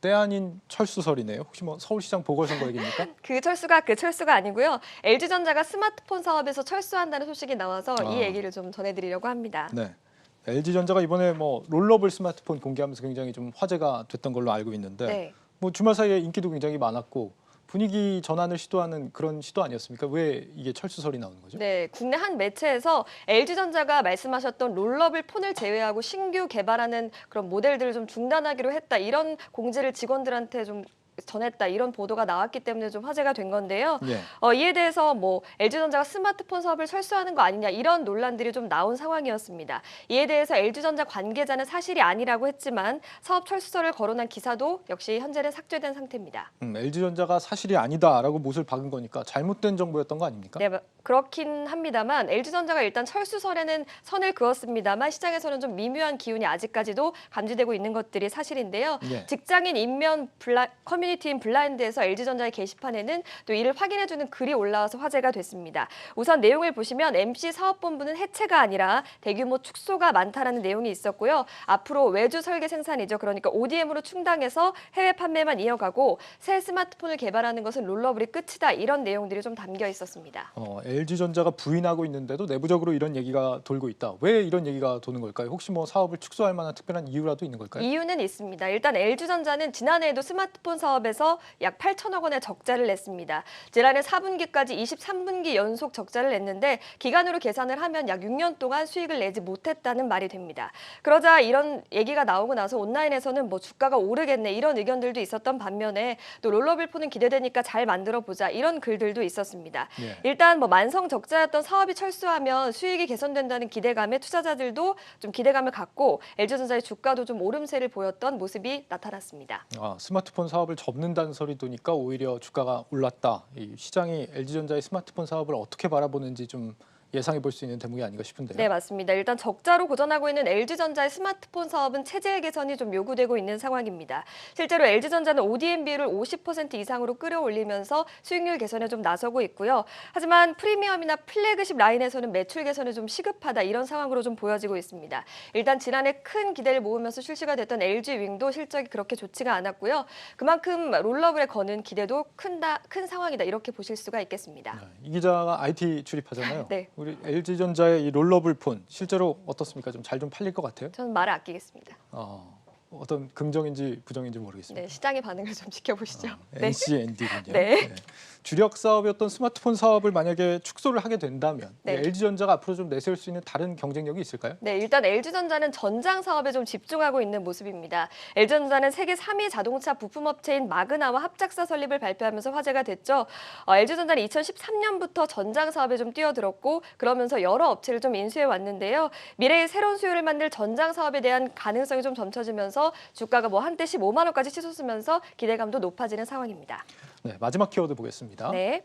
때 아닌 철수설이네요. 혹시 뭐 서울시장 보궐선거 얘기입니까? 그 철수가 아니고요. LG전자가 스마트폰 사업에서 철수한다는 소식이 나와서 이 얘기를 좀 전해드리려고 합니다. 네. LG전자가 이번에 뭐 롤러블 스마트폰 공개하면서 굉장히 좀 화제가 됐던 걸로 알고 있는데 네. 뭐 주말 사이에 인기도 굉장히 많았고 분위기 전환을 시도하는 그런 시도 아니었습니까? 왜 이게 철수설이 나오는 거죠? 네, 국내 한 매체에서 LG전자가 말씀하셨던 롤러블 폰을 제외하고 신규 개발하는 그런 모델들을 좀 중단하기로 했다. 이런 공지를 직원들한테 좀 전했다. 이런 보도가 나왔기 때문에 좀 화제가 된 건데요. 예. 이에 대해서 뭐 LG전자가 스마트폰 사업을 철수하는 거 아니냐 이런 논란들이 좀 나온 상황이었습니다. 이에 대해서 LG전자 관계자는 사실이 아니라고 했지만 사업 철수설을 거론한 기사도 역시 현재는 삭제된 상태입니다. LG전자가 사실이 아니다라고 못을 박은 거니까 잘못된 정보였던 거 아닙니까? 네, 그렇긴 합니다만 LG전자가 일단 철수설에는 선을 그었습니다만 시장에서는 좀 미묘한 기운이 아직까지도 감지되고 있는 것들이 사실인데요. 예. 직장인 인면 커뮤니티인 블라인드에서 LG전자의 게시판에는 또 이를 확인해주는 글이 올라와서 화제가 됐습니다. 우선 내용을 보시면 MC 사업본부는 해체가 아니라 대규모 축소가 많다라는 내용이 있었고요. 앞으로 외주 설계 생산이죠. 그러니까 ODM으로 충당해서 해외 판매만 이어가고 새 스마트폰을 개발하는 것은 롤러블이 끝이다. 이런 내용들이 좀 담겨 있었습니다. LG전자가 부인하고 있는데도 내부적으로 이런 얘기가 돌고 있다. 왜 이런 얘기가 도는 걸까요? 혹시 뭐 사업을 축소할 만한 특별한 이유라도 있는 걸까요? 이유는 있습니다. 일단 LG전자는 지난해에도 스마트폰 사업에서 약 8천억 원의 적자를 냈습니다. 지난해 4분기까지 23분기 연속 적자를 냈는데 기간으로 계산을 하면 약 6년 동안 수익을 내지 못했다는 말이 됩니다. 그러자 이런 얘기가 나오고 나서 온라인에서는 뭐 주가가 오르겠네 이런 의견들도 있었던 반면에 또 롤러블 폰은 기대되니까 잘 만들어 보자 이런 글들도 있었습니다. 예. 일단 뭐 만성 적자였던 사업이 철수하면 수익이 개선된다는 기대감에 투자자들도 좀 기대감을 갖고 LG전자의 주가도 좀 오름세를 보였던 모습이 나타났습니다. 스마트폰 사업을 접는다는 소리 도니까 오히려 주가가 올랐다. 이 시장이 LG전자의 스마트폰 사업을 어떻게 바라보는지 좀 예상해 볼 수 있는 대목이 아닌가 싶은데요. 네, 맞습니다. 일단 적자로 고전하고 있는 LG전자의 스마트폰 사업은 체질 개선이 좀 요구되고 있는 상황입니다. 실제로 LG전자는 ODM 비율을 50% 이상으로 끌어올리면서 수익률 개선에 좀 나서고 있고요. 하지만 프리미엄이나 플래그십 라인에서는 매출 개선이 좀 시급하다 이런 상황으로 좀 보여지고 있습니다. 일단 지난해 큰 기대를 모으면서 출시가 됐던 LG윙도 실적이 그렇게 좋지가 않았고요. 그만큼 롤러블에 거는 기대도 큰 상황이다 이렇게 보실 수가 있겠습니다. 이 기자가 IT 출입하잖아요. 네. 우리 LG전자의 이 롤러블 폰 실제로 어떻습니까? 좀 잘 좀 팔릴 것 같아요? 저는 말을 아끼겠습니다. 어떤 긍정인지 부정인지 모르겠습니다. 네, 시장의 반응을 좀 지켜보시죠. 네. NCND군요. 네. 주력 사업이었던 스마트폰 사업을 만약에 축소를 하게 된다면 네. LG전자가 앞으로 좀 내세울 수 있는 다른 경쟁력이 있을까요? 네, 일단 LG전자는 전장 사업에 좀 집중하고 있는 모습입니다. LG전자는 세계 3위 자동차 부품업체인 마그나와 합작사 설립을 발표하면서 화제가 됐죠. LG전자는 2013년부터 전장 사업에 좀 뛰어들었고 그러면서 여러 업체를 좀 인수해 왔는데요. 미래의 새로운 수요를 만들 전장 사업에 대한 가능성이 좀 점쳐지면서 주가가 뭐 한때 15만 원까지 치솟으면서 기대감도 높아지는 상황입니다. 네, 마지막 키워드 보겠습니다. 네.